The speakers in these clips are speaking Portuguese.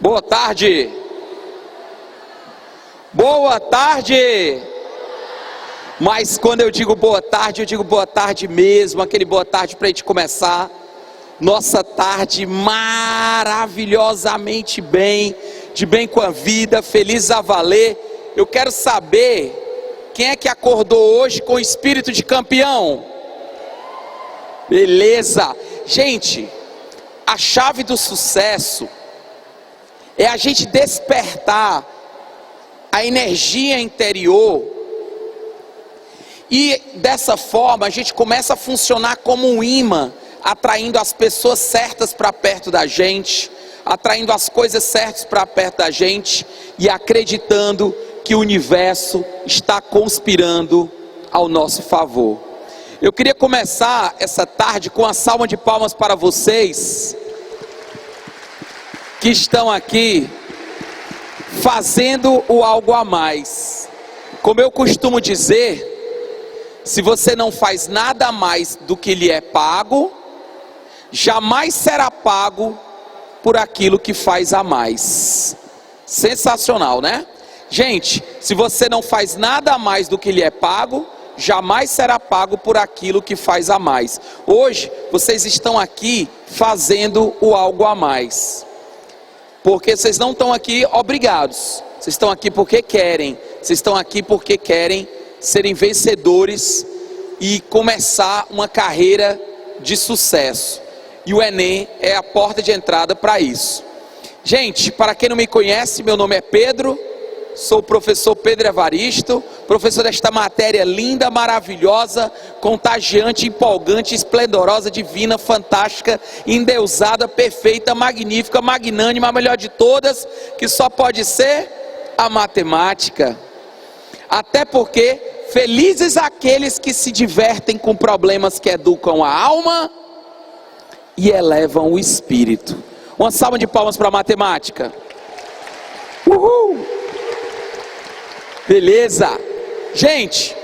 Boa tarde. Boa tarde. Mas quando eu digo boa tarde mesmo, aquele boa tarde para a gente começar nossa tarde maravilhosamente bem, de bem com a vida, feliz a valer. Eu quero saber quem é que acordou hoje com o espírito de campeão. Beleza. Gente, a chave do sucesso é a gente despertar a energia interior, e dessa forma a gente começa a funcionar como um imã, atraindo as pessoas certas para perto da gente, atraindo as coisas certas para perto da gente, e acreditando que o universo está conspirando ao nosso favor. Eu queria começar essa tarde com uma salva de palmas para vocês que estão aqui fazendo o algo a mais. Como eu costumo dizer, se você não faz nada a mais do que lhe é pago, jamais será pago por aquilo que faz a mais. Sensacional, né? Gente, se você não faz nada a mais do que lhe é pago, jamais será pago por aquilo que faz a mais. Hoje, vocês estão aqui fazendo o algo a mais, porque vocês não estão aqui obrigados, vocês estão aqui porque querem, vocês estão aqui porque querem serem vencedores e começar uma carreira de sucesso, e o Enem é a porta de entrada para isso. Gente, para quem não me conhece, meu nome é Pedro, sou o professor Pedro Evaristo, professor desta matéria linda, maravilhosa, contagiante, empolgante, esplendorosa, divina, fantástica, endeusada, perfeita, magnífica, magnânima, a melhor de todas, que só pode ser a matemática. Até porque felizes aqueles que se divertem com problemas que educam a alma e elevam o espírito. Uma salva de palmas para a matemática. Uhul! Beleza. Gente,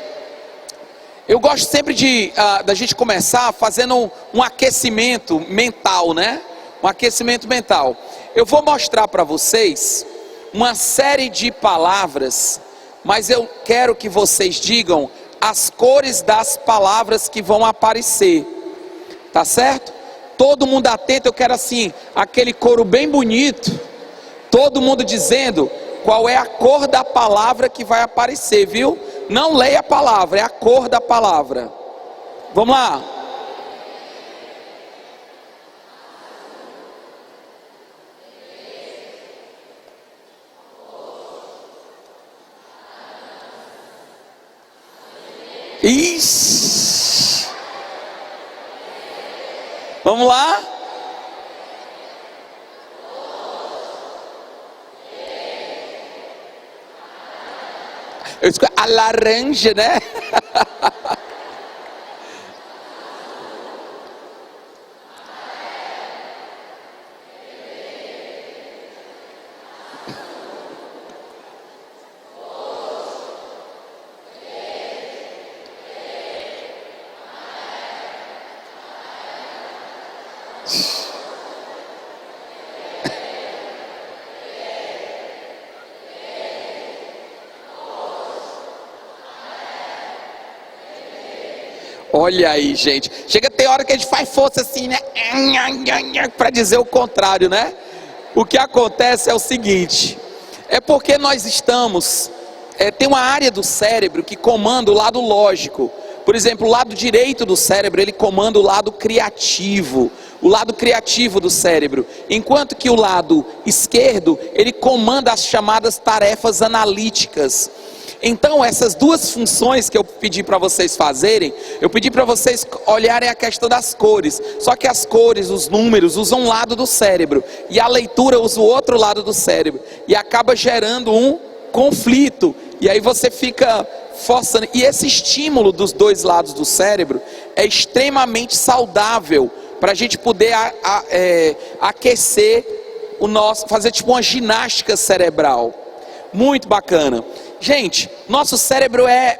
eu gosto sempre da gente começar fazendo um aquecimento mental, né? Um aquecimento mental. Eu vou mostrar para vocês uma série de palavras, mas eu quero que vocês digam as cores das palavras que vão aparecer. Tá certo? Todo mundo atento, eu quero assim, aquele coro bem bonito, todo mundo dizendo qual é a cor da palavra que vai aparecer, viu? Não leia a palavra, é a cor da palavra. Vamos lá. Ixi. Vamos lá. Eu escolhi a laranja, né? Olha aí, gente. Chega a ter hora que a gente faz força assim, né? Para dizer o contrário, né? O que acontece é o seguinte: é porque nós estamos... tem uma área do cérebro que comanda o lado lógico. Por exemplo, o lado direito do cérebro, ele comanda o lado criativo. O lado criativo do cérebro. Enquanto que o lado esquerdo, ele comanda as chamadas tarefas analíticas. Então essas duas funções que eu pedi para vocês fazerem, eu pedi para vocês olharem a questão das cores. Só que as cores, os números, usam um lado do cérebro, e a leitura usa o outro lado do cérebro, e acaba gerando um conflito, e aí você fica forçando. E esse estímulo dos dois lados do cérebro é extremamente saudável, para a gente poder aquecer o nosso, fazer tipo uma ginástica cerebral. Muito bacana. Gente, nosso cérebro é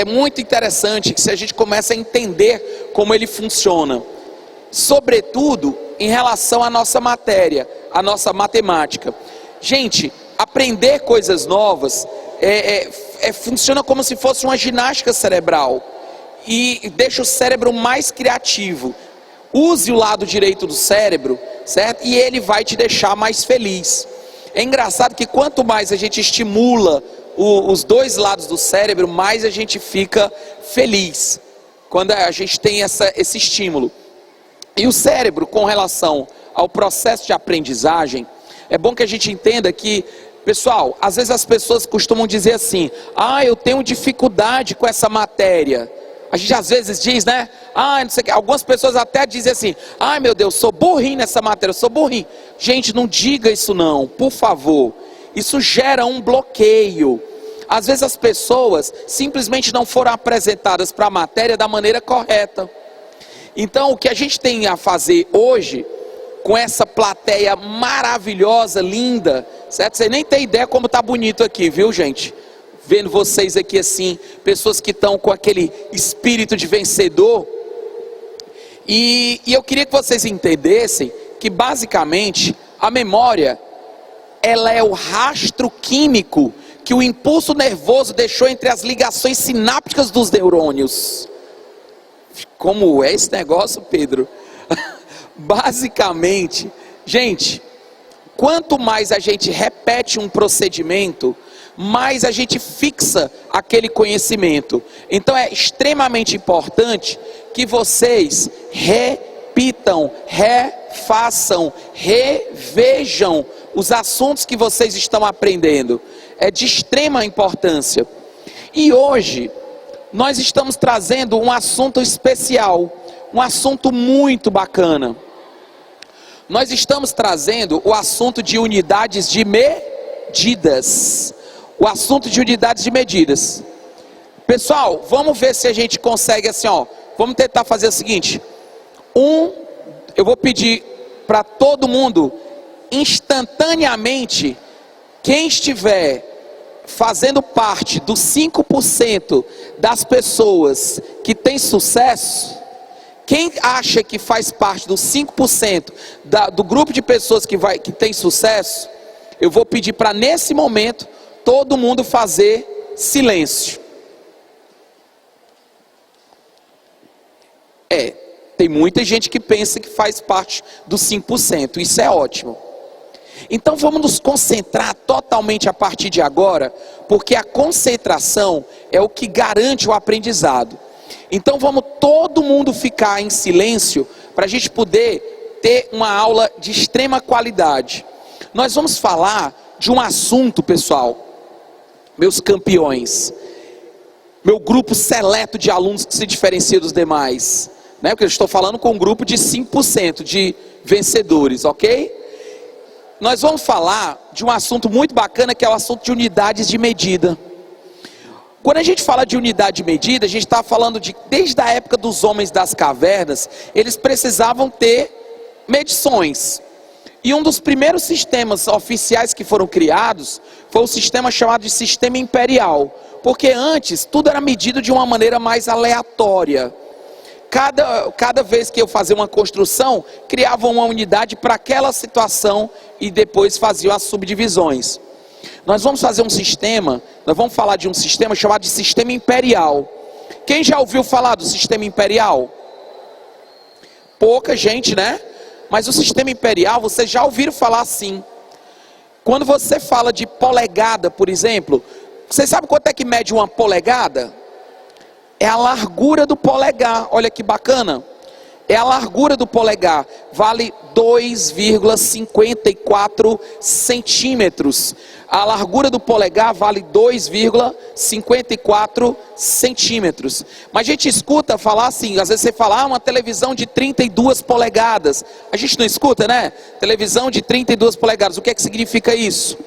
muito interessante se a gente começa a entender como ele funciona. sobretudo em relação à nossa matéria, à nossa matemática. Gente, aprender coisas novas funciona como se fosse uma ginástica cerebral e deixa o cérebro mais criativo. Use o lado direito do cérebro, certo? E ele vai te deixar mais feliz. É engraçado que quanto mais a gente estimula os dois lados do cérebro, mais a gente fica feliz, quando a gente tem esse estímulo. E o cérebro, com relação ao processo de aprendizagem, é bom que a gente entenda que, pessoal, às vezes as pessoas costumam dizer assim: eu tenho dificuldade com essa matéria. A gente às vezes diz, né? Não sei o que. Algumas pessoas até dizem assim: meu Deus, sou burrinho nessa matéria, sou burrinho. Gente, não diga isso não, por favor. Isso gera um bloqueio. Às vezes as pessoas simplesmente não foram apresentadas para a matéria da maneira correta. Então o que a gente tem a fazer hoje, com essa plateia maravilhosa, linda, certo? Você nem tem ideia como está bonito aqui, viu, gente? Vendo vocês aqui assim, pessoas que estão com aquele espírito de vencedor. E eu queria que vocês entendessem que basicamente a memória, ela é o rastro químico que o impulso nervoso deixou entre as ligações sinápticas dos neurônios. Como é esse negócio, Pedro? Basicamente, gente, quanto mais a gente repete um procedimento, mais a gente fixa aquele conhecimento. Então é extremamente importante que vocês repitam, refaçam, revejam os assuntos que vocês estão aprendendo. É de extrema importância. E hoje nós estamos trazendo um assunto especial, um assunto muito bacana. Nós estamos trazendo o assunto de unidades de medidas. O assunto de unidades de medidas. Pessoal, vamos ver se a gente consegue assim, vamos tentar fazer o seguinte. Eu vou pedir para todo mundo, instantaneamente, quem estiver fazendo parte dos 5% das pessoas que tem sucesso, quem acha que faz parte dos 5% do grupo de pessoas que tem sucesso, eu vou pedir para nesse momento todo mundo fazer silêncio. Tem muita gente que pensa que faz parte dos 5%, isso é ótimo. Então vamos nos concentrar totalmente a partir de agora, porque a concentração é o que garante o aprendizado. Então vamos todo mundo ficar em silêncio, para a gente poder ter uma aula de extrema qualidade. Nós vamos falar de um assunto, pessoal, meus campeões, meu grupo seleto de alunos que se diferencia dos demais, né? Porque eu estou falando com um grupo de 5% de vencedores, ok? Nós vamos falar de um assunto muito bacana, que é o assunto de unidades de medida. Quando a gente fala de unidade de medida, a gente está falando desde a época dos homens das cavernas, eles precisavam ter medições. E um dos primeiros sistemas oficiais que foram criados foi o sistema chamado de sistema imperial. Porque antes tudo era medido de uma maneira mais aleatória. Cada vez que eu fazia uma construção, criava uma unidade para aquela situação e depois faziam as subdivisões. Nós vamos fazer um sistema, nós vamos falar de um sistema chamado de sistema imperial. Quem já ouviu falar do sistema imperial? Pouca gente, né? Mas o sistema imperial, vocês já ouviram falar assim. Quando você fala de polegada, por exemplo, você sabe quanto é que mede uma polegada? É a largura do polegar, olha que bacana. É a largura do polegar, vale 2,54 centímetros. A largura do polegar vale 2,54 centímetros. Mas a gente escuta falar assim, às vezes você fala, uma televisão de 32 polegadas. A gente não escuta, né? Televisão de 32 polegadas, o que é que significa isso?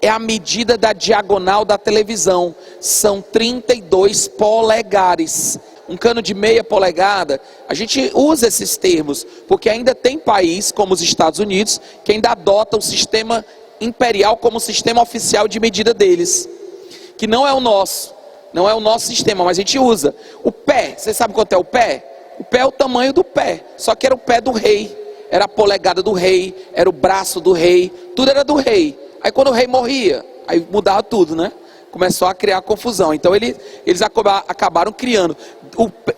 É a medida da diagonal da televisão, são 32 polegares. Um cano de meia polegada, a gente usa esses termos, porque ainda tem país, como os Estados Unidos, que ainda adota o sistema imperial como sistema oficial de medida deles, que não é o nosso sistema, mas a gente usa. O pé, você sabe quanto é o pé? O pé é o tamanho do pé, só que era o pé do rei, era a polegada do rei, era o braço do rei, tudo era do rei. Aí quando o rei morria, aí mudava tudo, né? Começou a criar confusão. Então eles acabaram criando.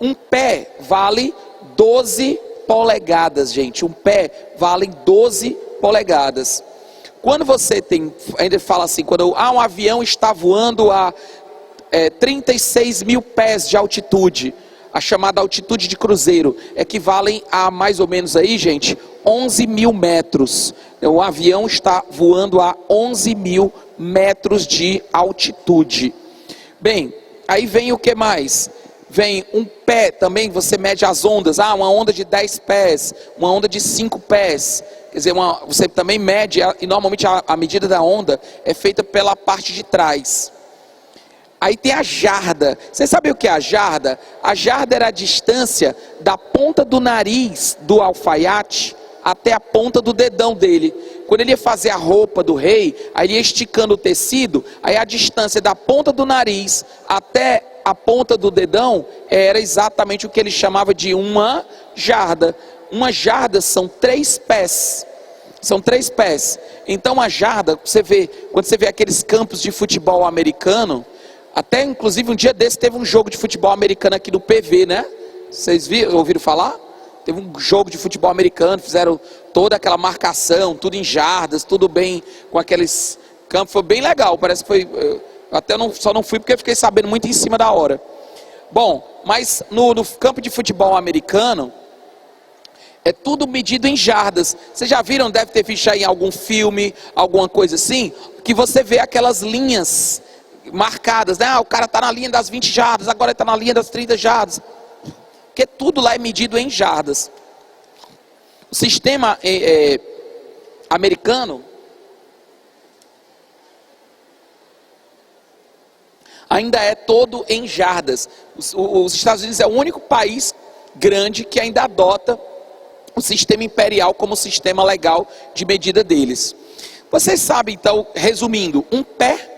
Um pé vale 12 polegadas, gente. Um pé vale 12 polegadas. Quando você tem, ainda fala assim, quando um avião está voando a 36 mil pés de altitude, a chamada altitude de cruzeiro, equivalem a mais ou menos aí, gente, 11 mil metros. O avião está voando a 11 mil metros de altitude. Bem, aí vem o que mais? Vem um pé também, você mede as ondas. Uma onda de 10 pés, uma onda de 5 pés. Quer dizer, você também mede, e normalmente a medida da onda é feita pela parte de trás. Aí tem a jarda. Você sabe o que é a jarda? A jarda era a distância da ponta do nariz do alfaiate até a ponta do dedão dele. Quando ele ia fazer a roupa do rei, aí ele ia esticando o tecido, aí a distância da ponta do nariz até a ponta do dedão era exatamente o que ele chamava de uma jarda. Uma jarda são 3 pés. São 3 pés. Então a jarda, quando você vê aqueles campos de futebol americano, até inclusive um dia desse teve um jogo de futebol americano aqui do PV, né? Vocês ouviram falar? Teve um jogo de futebol americano, fizeram toda aquela marcação, tudo em jardas, tudo bem com aqueles campos, foi bem legal, parece que foi, só não fui porque eu fiquei sabendo muito em cima da hora. Bom, mas no campo de futebol americano, é tudo medido em jardas. Vocês já viram, deve ter visto aí em algum filme, alguma coisa assim, que você vê aquelas linhas marcadas, né? O cara está na linha das 20 jardas, agora está na linha das 30 jardas. Porque tudo lá é medido em jardas. O sistema americano ainda é todo em jardas. Os Estados Unidos é o único país grande que ainda adota o sistema imperial como sistema legal de medida deles. Vocês sabem, então, resumindo, um pé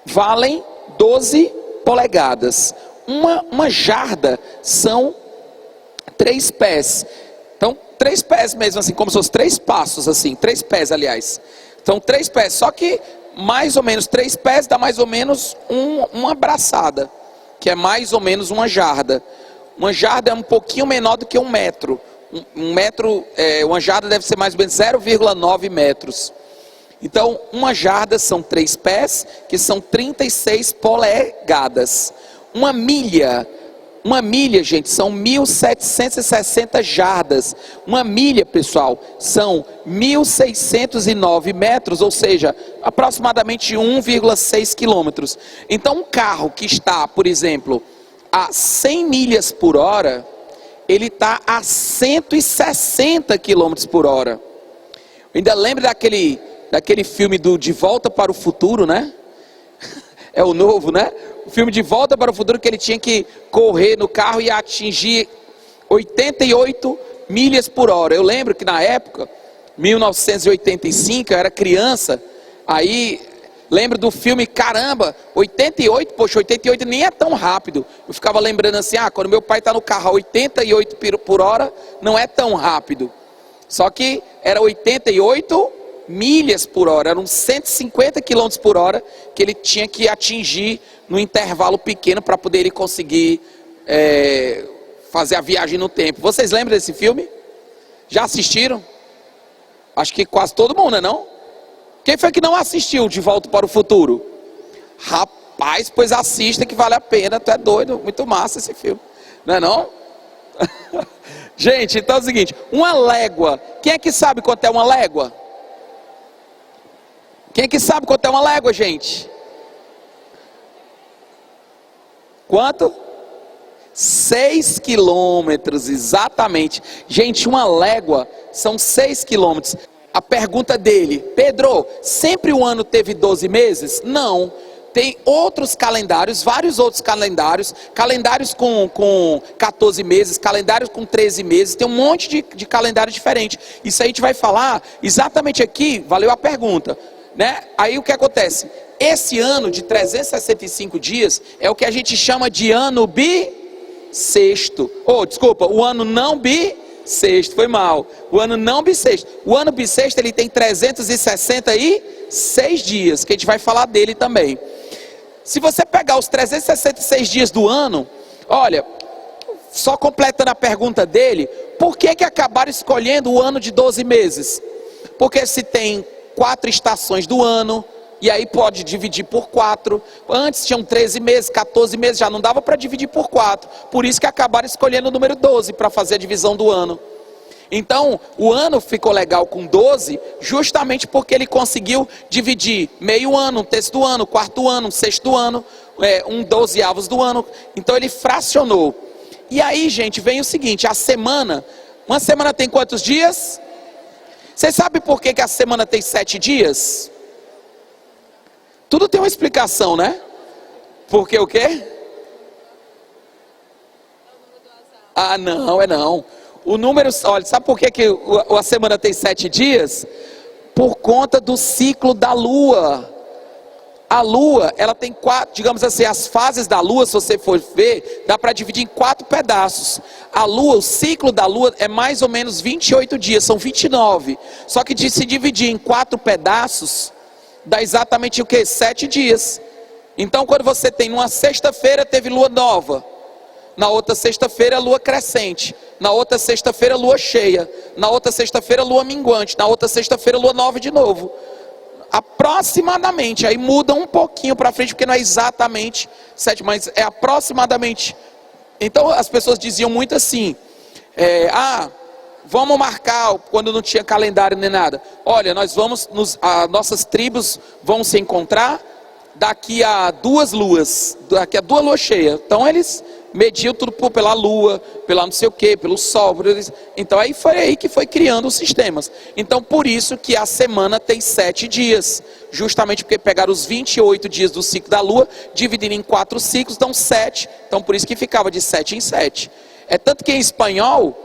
valem 12 polegadas. Uma jarda são 3 pés. Então, 3 pés mesmo, assim, como se fossem 3 passos, assim, 3 pés, aliás. Então, 3 pés, só que mais ou menos 3 pés dá mais ou menos uma braçada, que é mais ou menos uma jarda. Uma jarda é um pouquinho menor do que 1 metro. Uma jarda deve ser mais ou menos 0,9 metros. Então, uma jarda são 3 pés, que são 36 polegadas. Uma milha, gente, são 1.760 jardas. Uma milha, pessoal, são 1.609 metros, ou seja, aproximadamente 1,6 quilômetros. Então, um carro que está, por exemplo, a 100 milhas por hora, ele está a 160 quilômetros por hora. Eu ainda lembro daquele filme do De Volta para o Futuro, né? É o novo, né? O filme De Volta para o Futuro, que ele tinha que correr no carro e atingir 88 milhas por hora. Eu lembro que na época, 1985, eu era criança, aí lembro do filme, caramba, 88, poxa, 88 nem é tão rápido. Eu ficava lembrando assim, quando meu pai está no carro a 88 por hora, não é tão rápido. Só que era 88 milhas por hora, eram 150 quilômetros por hora que ele tinha que atingir no intervalo pequeno para poder ele conseguir fazer a viagem no tempo. Vocês lembram desse filme? Já assistiram? Acho que quase todo mundo, né, não? Quem foi que não assistiu De Volta para o Futuro? Rapaz, pois assista que vale a pena, tu é doido, muito massa esse filme, não é não? Gente, então é o seguinte, uma légua, quem é que sabe quanto é uma légua? Quem é que sabe quanto é uma légua, gente? Quanto? 6 quilômetros, exatamente. Gente, uma légua são 6 quilômetros. A pergunta dele, Pedro, sempre o ano teve 12 meses? Não. Tem outros calendários, vários outros calendários, calendários com 14 meses, calendários com 13 meses, tem um monte de calendário diferente. Isso aí a gente vai falar exatamente aqui, valeu a pergunta, né? Aí o que acontece? Esse ano de 365 dias é o que a gente chama de ano bissexto. Desculpa, o ano não bissexto, foi mal. O ano não bissexto. O ano bissexto ele tem 366 dias, que a gente vai falar dele também. Se você pegar os 366 dias do ano, olha, só completando a pergunta dele, por que acabaram escolhendo o ano de 12 meses? Porque se tem 4 estações do ano, e aí pode dividir por 4. Antes tinham 13 meses, 14 meses, já não dava para dividir por 4. Por isso que acabaram escolhendo o número 12 para fazer a divisão do ano. Então, o ano ficou legal com 12, justamente porque ele conseguiu dividir meio ano, um terço do ano, quarto ano, um sexto ano, um 12avos do ano. Então ele fracionou. E aí, gente, vem o seguinte, uma semana tem quantos dias? Você sabe por que a semana tem 7 dias? Tudo tem uma explicação, né? Porque o quê? Não, não. O número, olha, sabe por que a semana tem 7 dias? Por conta do ciclo da lua. A lua, ela tem 4, digamos assim, as fases da lua, se você for ver, dá para dividir em 4 pedaços. A lua, o ciclo da lua é mais ou menos 28 dias, são 29. Só que de se dividir em 4 pedaços, dá exatamente o que? 7 dias. Então quando você tem numa sexta-feira teve lua nova, na outra sexta-feira lua crescente, na outra sexta-feira lua cheia, na outra sexta-feira lua minguante, na outra sexta-feira lua nova de novo. Aproximadamente, aí muda um pouquinho para frente, porque não é exatamente 7, mas é aproximadamente. Então as pessoas diziam muito assim, vamos marcar, quando não tinha calendário nem nada. Olha, nós vamos, nossas tribos vão se encontrar daqui a 2 luas, daqui a 2 luas cheias. Então eles mediam tudo pela lua, pela não sei o que, pelo sol. Então aí foi aí que foi criando os sistemas. Então por isso que a semana tem 7 dias. Justamente porque pegaram os 28 dias do ciclo da lua, dividiram em 4 ciclos, dão 7. Então por isso que ficava de 7 em 7. É tanto que em espanhol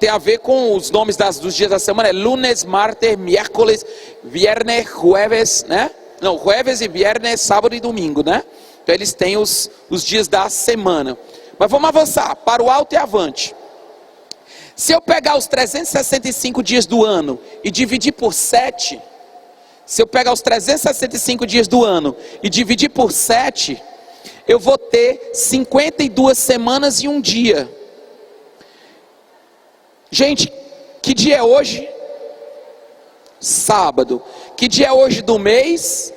tem a ver com os nomes dos dias da semana. É lunes, martes, miércoles, viernes, jueves, né? Não, jueves e viernes, sábado e domingo, né? Então eles têm os dias da semana. Mas vamos avançar, para o alto e avante. Se eu pegar os 365 dias do ano e dividir por 7, se eu pegar os 365 dias do ano e dividir por 7, eu vou ter 52 semanas e um dia. Gente, que dia é hoje? Sábado. Que dia é hoje do mês?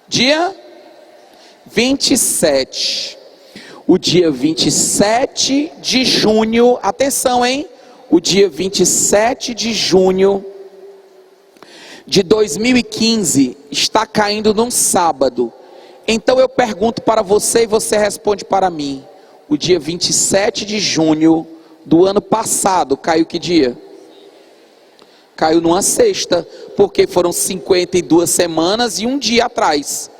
Dia 27. O dia 27 de junho, atenção, hein? O dia 27 de junho de 2015 está caindo num sábado. Então eu pergunto para você e você responde para mim. O dia 27 de junho do ano passado caiu que dia? Caiu numa sexta, porque foram 52 semanas e um dia atrás.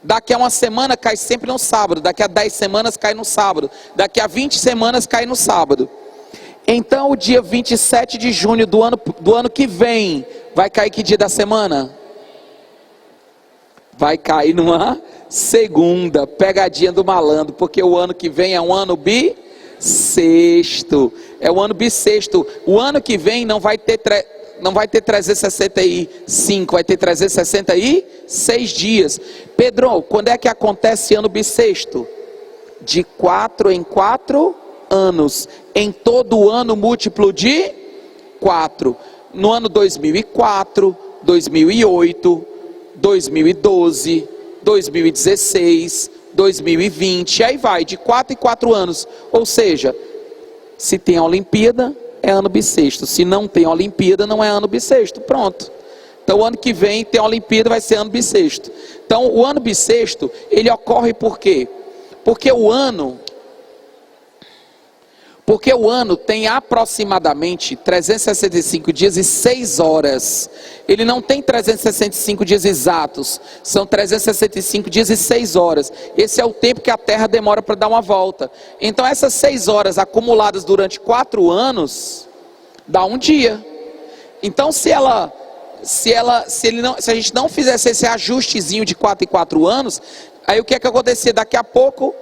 Daqui a uma semana cai sempre no sábado, daqui a 10 semanas cai no sábado, daqui a 20 semanas cai no sábado. Então o dia 27 de junho do ano que vem, vai cair que dia da semana? Vai cair numa segunda, pegadinha do malandro, porque o ano que vem é um ano bissexto. É o ano bissexto. O ano que vem não vai ter 365, vai ter 366 dias. Pedro, quando é que acontece ano bissexto? De 4 em 4 anos. Em todo ano múltiplo de 4. No ano 2004, 2008, 2012, 2016, 2020, aí vai, de 4 em 4 anos. Ou seja, se tem a Olimpíada, é ano bissexto. Se não tem a Olimpíada, não é ano bissexto. Pronto. Então o ano que vem tem a Olimpíada, vai ser ano bissexto. Então o ano bissexto, ele ocorre por quê? Porque o ano tem aproximadamente 365 dias e 6 horas. Ele não tem 365 dias exatos, são 365 dias e 6 horas. Esse é o tempo que a Terra demora para dar uma volta. Então essas 6 horas acumuladas durante 4 anos, dá um dia. Então se a gente não fizesse esse ajustezinho de 4 em 4 anos, aí o que é que acontecia? Daqui a pouco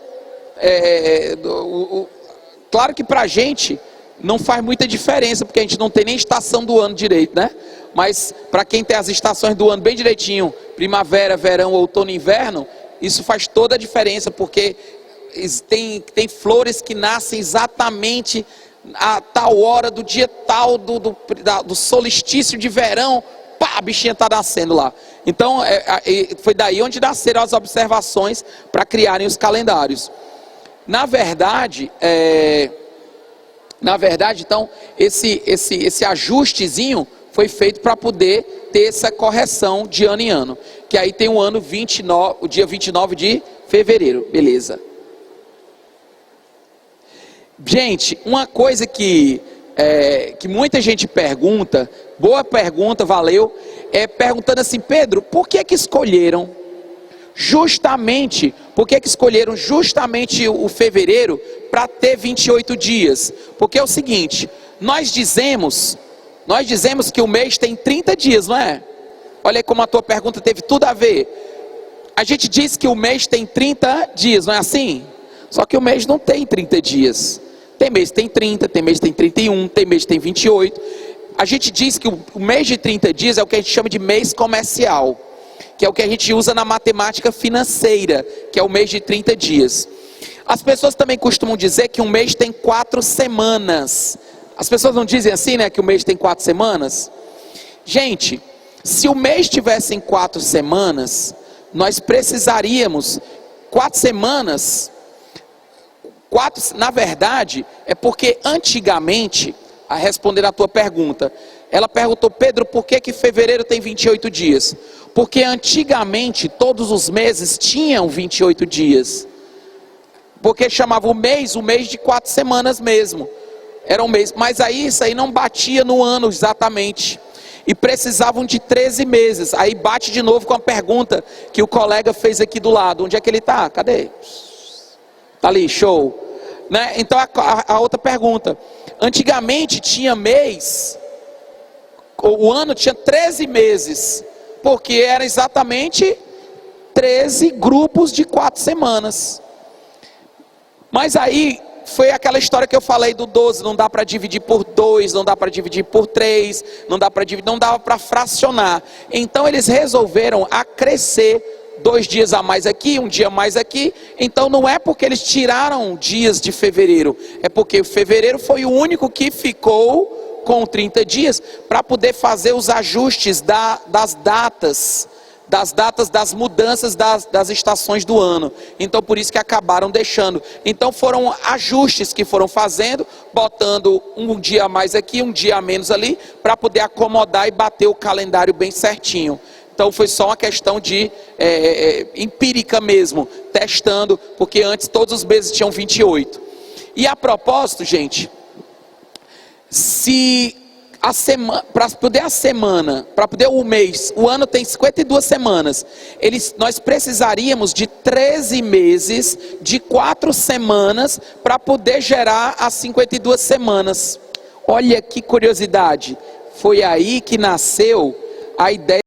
claro que para a gente não faz muita diferença, porque a gente não tem nem estação do ano direito, né? Mas para quem tem as estações do ano bem direitinho, primavera, verão, outono e inverno, isso faz toda a diferença, porque tem flores que nascem exatamente a tal hora do dia tal, do solstício de verão, pá, a bichinha está nascendo lá. Então, foi daí onde nasceram as observações para criarem os calendários. Na verdade, então, esse ajustezinho foi feito para poder ter essa correção de ano em ano. Que aí tem o dia 29 de fevereiro, beleza. Gente, uma coisa que muita gente pergunta, boa pergunta, valeu, perguntando assim, Pedro, por que escolheram justamente o fevereiro para ter 28 dias? Porque é o seguinte, nós dizemos que o mês tem 30 dias, não é? Olha aí como a tua pergunta teve tudo a ver. A gente diz que o mês tem 30 dias, não é assim? Só que o mês não tem 30 dias. Tem mês que tem 30, tem mês que tem 31, tem mês que tem 28. A gente diz que o mês de 30 dias é o que a gente chama de mês comercial, que é o que a gente usa na matemática financeira, que é o mês de 30 dias. As pessoas também costumam dizer que um mês tem 4 semanas. As pessoas não dizem assim, né, que o mês tem 4 semanas? Gente, se o mês tivesse em 4 semanas, nós precisaríamos 4 semanas. Na verdade, é porque antigamente, a responder a tua pergunta, ela perguntou, Pedro, por que fevereiro tem 28 dias? Porque antigamente todos os meses tinham 28 dias. Porque chamava o mês de 4 semanas mesmo. Era um mês, mas aí isso aí não batia no ano exatamente. E precisavam de 13 meses. Aí bate de novo com a pergunta que o colega fez aqui do lado. Onde é que ele está? Cadê? Tá ali, show. Né? Então a outra pergunta. Antigamente tinha mês, o ano tinha 13 meses. Porque era exatamente 13 grupos de 4 semanas. Mas aí foi aquela história que eu falei do 12, não dá para dividir por 2, não dá para dividir por 3, não dava para fracionar. Então eles resolveram acrescer 2 dias a mais aqui, 1 dia a mais aqui. Então não é porque eles tiraram dias de fevereiro, é porque o fevereiro foi o único que ficou com 30 dias para poder fazer os ajustes das datas das mudanças das estações do ano. Então por isso que acabaram deixando. Então foram ajustes que foram fazendo, botando 1 dia a mais aqui, 1 dia a menos ali, para poder acomodar e bater o calendário bem certinho. Então foi só uma questão de empírica mesmo, testando, porque antes todos os meses tinham 28. E a propósito, gente, para poder o mês, o ano tem 52 semanas, nós precisaríamos de 13 meses, de 4 semanas, para poder gerar as 52 semanas. Olha que curiosidade, foi aí que nasceu a ideia